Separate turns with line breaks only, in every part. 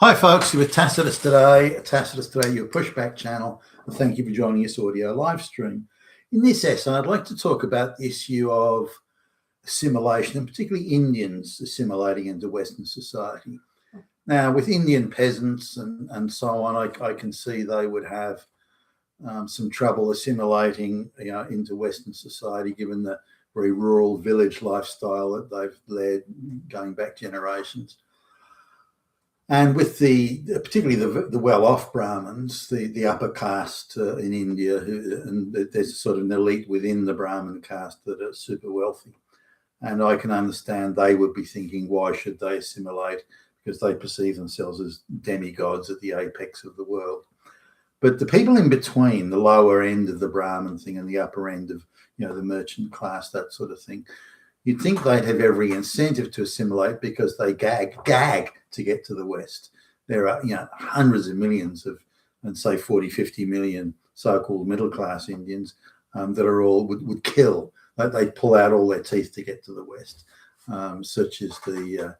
Hi, folks. You're with Tacitus today. Tacitus today, your pushback channel. And thank you for joining this audio live stream. In this essay, I'd like to talk about the issue of assimilation, and particularly Indians assimilating into Western society. Now, with Indian peasants and so on, I can see they would have some trouble assimilating, into Western society, given the very rural village lifestyle that they've led going back generations. And with particularly the well-off Brahmins, the upper caste in India, and there's sort of an elite within the Brahmin caste that are super wealthy. And I can understand they would be thinking, why should they assimilate? Because they perceive themselves as demigods at the apex of the world. But the people in between, the lower end of the Brahmin thing and the upper end of, the merchant class, that sort of thing, you'd think they'd have every incentive to assimilate because they gag to get to the West. There are, hundreds of millions of, and say 40, 50 million so-called middle-class Indians that are all would kill. They'd pull out all their teeth to get to the West, such as the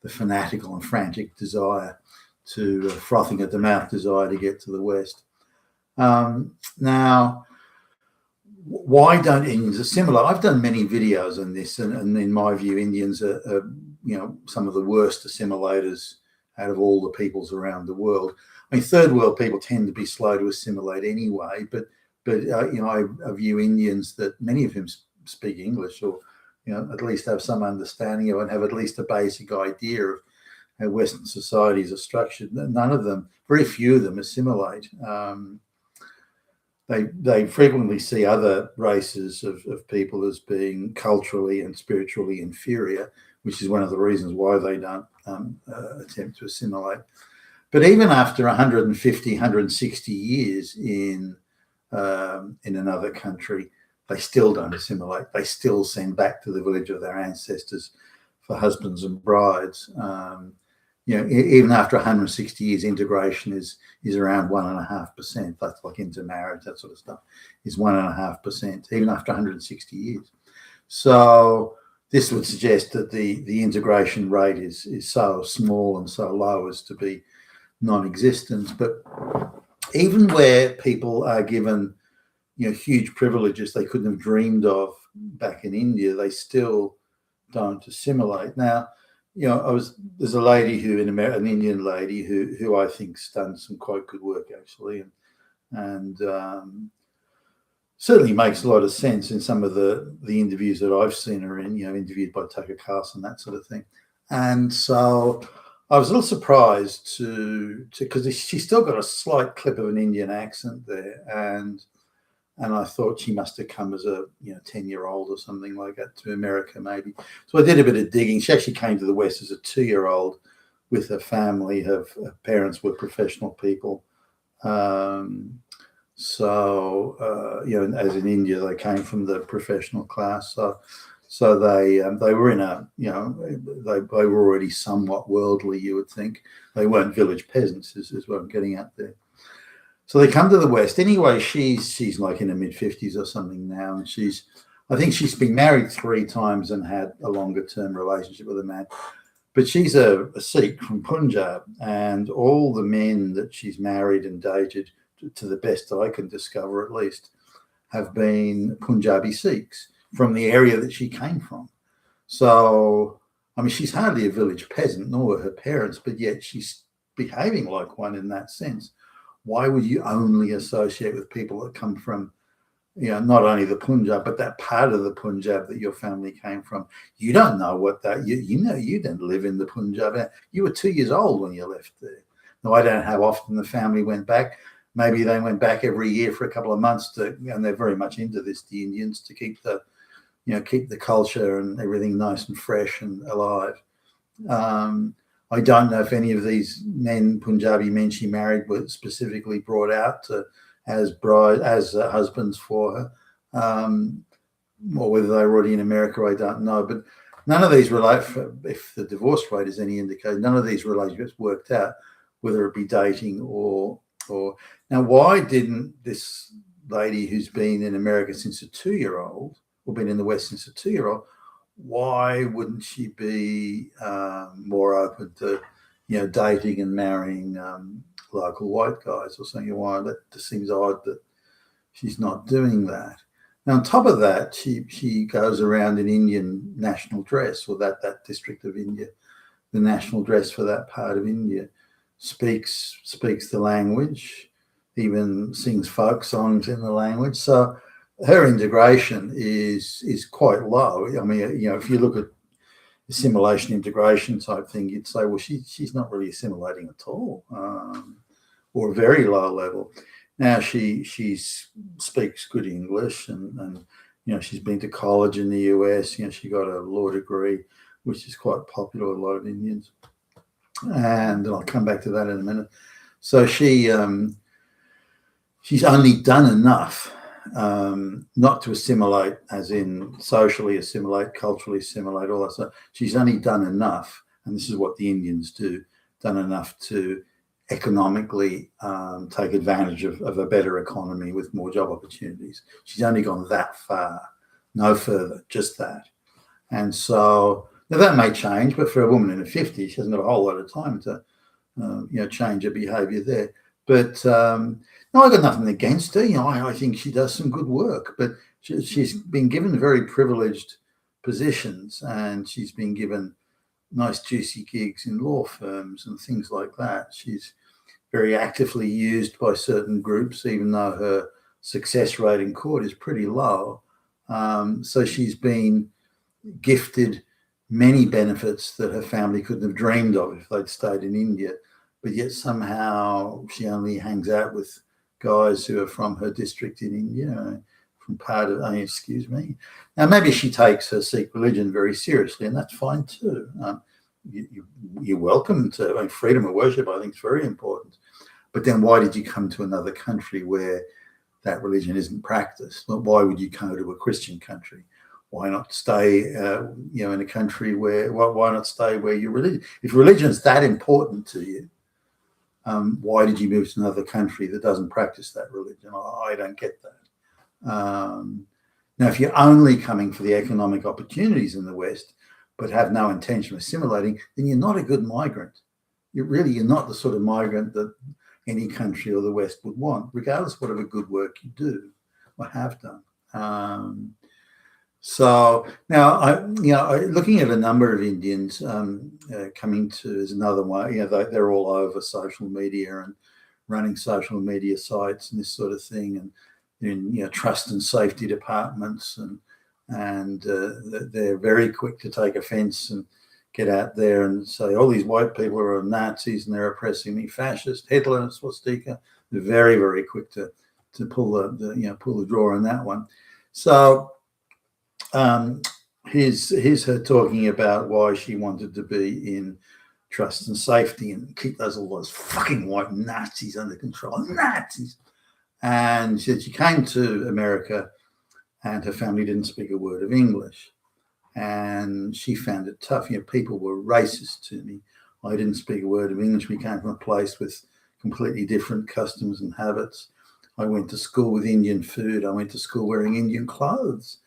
fanatical and frantic desire to frothing at the mouth desire to get to the West. Now, why don't Indians assimilate? I've done many videos on this, and in my view, Indians are some of the worst assimilators out of all the peoples around the world. I mean, third world people tend to be slow to assimilate anyway, but I view Indians that many of them speak English, or at least have some understanding of it, and have at least a basic idea of how Western societies are structured. None of them, very few of them, assimilate. They frequently see other races of people as being culturally and spiritually inferior, which is one of the reasons why they don't attempt to assimilate. But even after 150, 160 years in another country, they still don't assimilate. They still send back to the village of their ancestors for husbands and brides. Even after 160 years, integration is around 1.5%. That's like intermarriage, that sort of stuff, is 1.5%, even after 160 years. So this would suggest that the integration rate is so small and so low as to be non-existent. But even where people are given, huge privileges they couldn't have dreamed of back in India, they still don't assimilate. Now, there's a lady an Indian lady who I think's done some quite good work actually, and certainly makes a lot of sense in some of the interviews that I've seen her in, interviewed by Tucker Carlson, that sort of thing. And so I was a little surprised because she's still got a slight clip of an Indian accent there, and I thought she must have come as a 10-year-old or something like that to America maybe. So I did a bit of digging. She actually came to the West as a 2-year-old with her family. Her parents were professional people. As in India, they came from the professional class. So they were in they were already somewhat worldly, you would think. They weren't village peasants, is what I'm getting at there. So they come to the West. Anyway, she's like in her mid-50s or something now, and I think she's been married 3 times and had a longer-term relationship with a man. But she's a Sikh from Punjab, and all the men that she's married and dated, to the best that I can discover at least, have been Punjabi Sikhs from the area that she came from. So, I mean, she's hardly a village peasant, nor her parents, but yet she's behaving like one in that sense. Why would you only associate with people that come from, not only the Punjab, but that part of the Punjab that your family came from? You don't know what that, you didn't live in the Punjab. You were 2 years old when you left there. Now, I don't know how often the family went back. Maybe they went back every year for a couple of months and they're very much into this, the Indians, to keep the culture and everything nice and fresh and alive. I don't know if any of these Punjabi men she married, were specifically brought out as husbands for her, or whether they were already in America. I don't know. But none of these if the divorce rate is any indicator, none of these relationships worked out, whether it be dating or. Now, why didn't this lady who's been in America since a 2-year-old, or been in the West since a 2-year-old, why wouldn't she be more open to, dating and marrying local white guys or something. Why that just seems odd that she's not doing that. Now, on top of that, she goes around in Indian national dress, or that district of India, the national dress for that part of India, speaks the language, even sings folk songs in the language. So her integration is quite low. I mean, if you look at assimilation integration type thing, you'd say, well, she's not really assimilating at all, or a very low level. Now she speaks good English, and she's been to college in the US. She got a law degree, which is quite popular with a lot of Indians, and I'll come back to that in a minute. So she's only done enough not to assimilate, as in socially assimilate, culturally assimilate, all that stuff. She's only done enough, and this is what the Indians do, done enough to economically take advantage of a better economy with more job opportunities. She's only gone that far, no further, just that. And so now that may change, but for a woman in her 50s, she hasn't got a whole lot of time to change her behaviour there. But no, I've got nothing against her. I think she does some good work, but she's been given very privileged positions, and she's been given nice juicy gigs in law firms and things like that. She's very actively used by certain groups, even though her success rate in court is pretty low. So she's been gifted many benefits that her family couldn't have dreamed of if they'd stayed in India, but yet somehow she only hangs out with guys who are from her district in India, from part of, excuse me. Now, maybe she takes her Sikh religion very seriously, and that's fine too. You're welcome to, freedom of worship, I think, is very important. But then why did you come to another country where that religion isn't practiced? Well, why would you go to a Christian country? Why not stay, in a country where, why not stay where your religion, if religion is that important to you, why did you move to another country that doesn't practice that religion? I don't get that. Now, if you're only coming for the economic opportunities in the West, but have no intention of assimilating, then you're not a good migrant. You're not the sort of migrant that any country or the West would want, regardless of whatever good work you do or have done. So now, looking at a number of Indians coming to, is another one. They're all over social media and running social media sites and this sort of thing, and in trust and safety departments, and they're very quick to take offence and get out there and say, all these white people are Nazis and they're oppressing me, fascist, Hitler, swastika. They're very, very quick to pull the draw on that one. So here's her talking about why she wanted to be in trust and safety and keep all those fucking white Nazis under control. Nazis. And she said she came to America and her family didn't speak a word of English. And she found it tough. People were racist to me. I didn't speak a word of English. We came from a place with completely different customs and habits. I went to school with Indian food. I went to school wearing Indian clothes.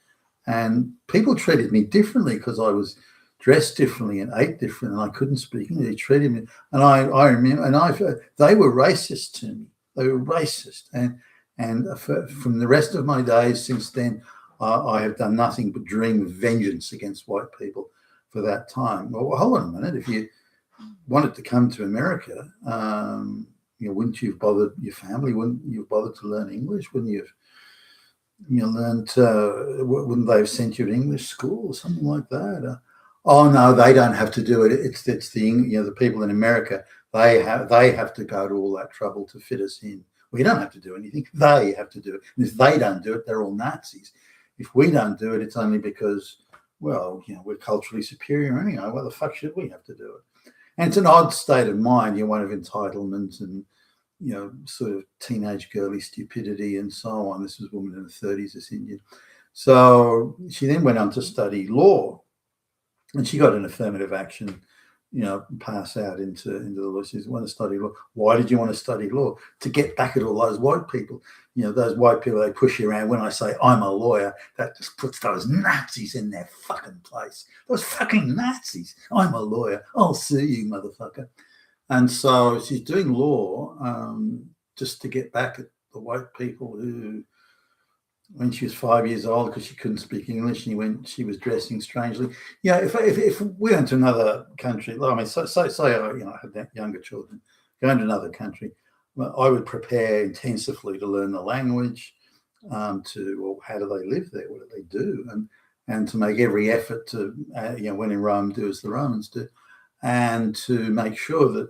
And people treated me differently because I was dressed differently and ate different, and I couldn't speak English. They treated me, and I remember, and they were racist to me. They were racist, and from the rest of my days since then, I have done nothing but dream of vengeance against white people for that time. Well, hold on a minute. If you wanted to come to America, wouldn't you have bothered your family? Wouldn't you have bothered to learn English? Wouldn't you have learned? Wouldn't they have sent you to English school or something like that? Oh no, they don't have to do it. It's the the people in America. They have to go to all that trouble to fit us in. We don't have to do anything. They have to do it. And if they don't do it, they're all Nazis. If we don't do it, it's only because, we're culturally superior anyway. Why the fuck should we have to do it? And it's an odd state of mind, one of entitlement and, sort of teenage girly stupidity and so on. This was a woman in her 30s, this Indian. So she then went on to study law, and she got an affirmative action, pass out into the law. She said, want to study law. Why did you want to study law? To get back at all those white people. Those white people, they push you around. When I say I'm a lawyer, that just puts those Nazis in their fucking place. Those fucking Nazis. I'm a lawyer. I'll sue you, motherfucker. And so she's doing law just to get back at the white people who, when she was 5 years old, because she couldn't speak English, and she was dressing strangely. Yeah, if we went to another country, I mean, say I had younger children going to another country, I would prepare intensively to learn the language, well, how do they live there? What do they do? And to make every effort to, when in Rome, do as the Romans do, and to make sure that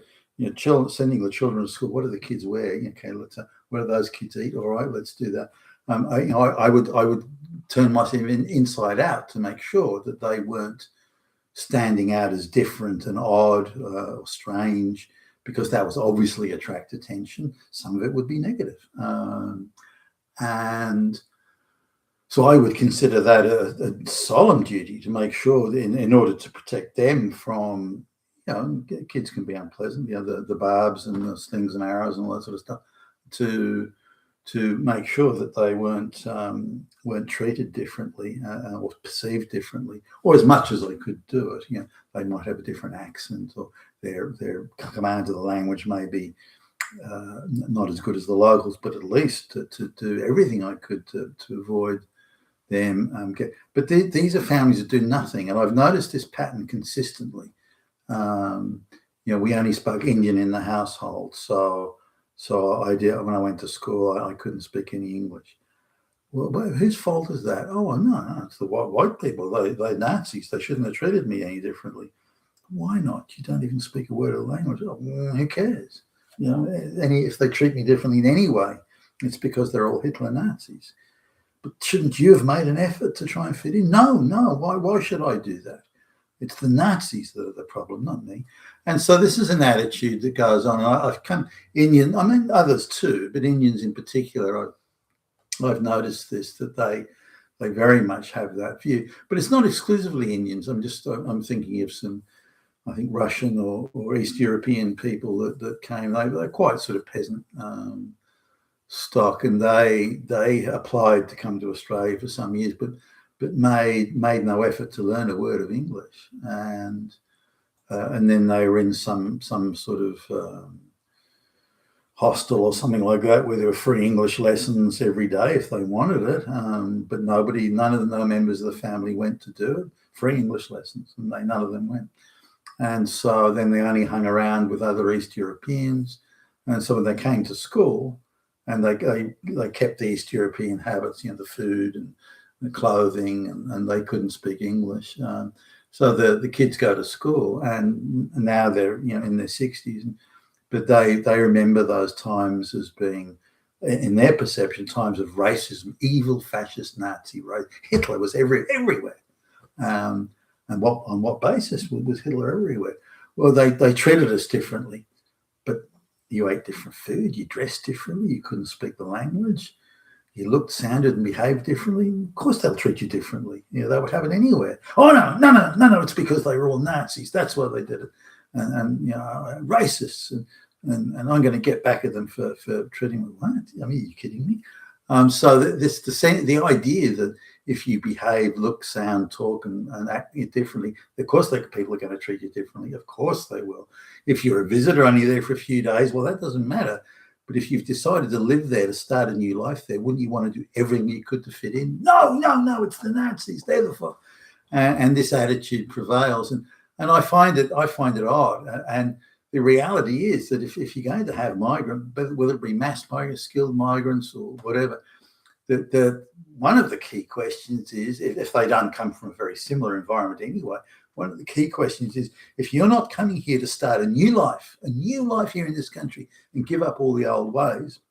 sending the children to school. What do the kids wear? Okay, what do those kids eat? All right, let's do that. I would turn myself inside out to make sure that they weren't standing out as different and odd or strange, because that was obviously attract attention. Some of it would be negative. And so I would consider that a solemn duty to make sure that in order to protect them from, kids can be unpleasant, the barbs and the slings and arrows and all that sort of stuff, to make sure that they weren't treated differently or perceived differently, or as much as I could do it. They might have a different accent, or their command of the language may be not as good as the locals, but at least to do everything I could to avoid them. But these are families that do nothing, and I've noticed this pattern consistently. We only spoke Indian in the household, so I did. When I went to school, I couldn't speak any English. Well, whose fault is that? Oh, no, it's the white people. They're Nazis. They shouldn't have treated me any differently. Why not? You don't even speak a word of the language. Oh, who cares? If they treat me differently in any way, it's because they're all Hitler Nazis. But shouldn't you have made an effort to try and fit in? No. Why should I do that? It's the Nazis that are the problem, not me. And so this is an attitude that goes on. I've come others too, but Indians in particular, I've noticed this, that they very much have that view. But it's not exclusively Indians. I'm thinking of some, I think, Russian or East European people that came. They're quite sort of peasant stock, and they applied to come to Australia for some years, but made no effort to learn a word of English, and then they were in some sort of hostel or something like that, where there were free English lessons every day if they wanted it, but none of the members of the family went to do it. Free English lessons, and none of them went. And so then they only hung around with other East Europeans, and so when they came to school, and they kept the East European habits, the food and the clothing, and they couldn't speak English. So the kids go to school, and now they're in their 60s, but they remember those times as being, in their perception, times of racism, evil, fascist, Nazi, right? Hitler was everywhere. And on what basis was Hitler everywhere? Well, they treated us differently, but you ate different food, you dressed differently, you couldn't speak the language, you looked, sounded, and behaved differently. Of course, they'll treat you differently. That would happen anywhere. Oh no! It's because they were all Nazis. That's why they did it, and racists, and I'm going to get back at them for treating me. What? I mean, are you kidding me? So the idea that if you behave, look, sound, talk, and act differently, of course people are going to treat you differently. Of course they will. If you're a visitor only there for a few days, well, that doesn't matter. But if you've decided to live there, to start a new life there, wouldn't you want to do everything you could to fit in? No, it's the Nazis. They're the fault. And this attitude prevails. And I find it odd. And the reality is that if you're going to have migrants, whether it be mass migrants, skilled migrants, or whatever, one of the key questions is, if they don't come from a very similar environment anyway, one of the key questions is, if you're not coming here to start a new life here in this country and give up all the old ways,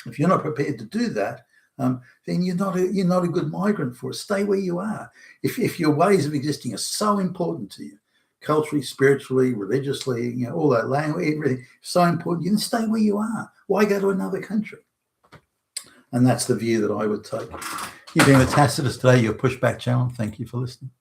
if you're not prepared to do that, then you're not a good migrant for us. Stay where you are. If your ways of existing are so important to you, culturally, spiritually, religiously, all that language, everything, so important, you can stay where you are. Why go to another country? And that's the view that I would take. You've been with Tacitus today, your Pushback channel. Thank you for listening.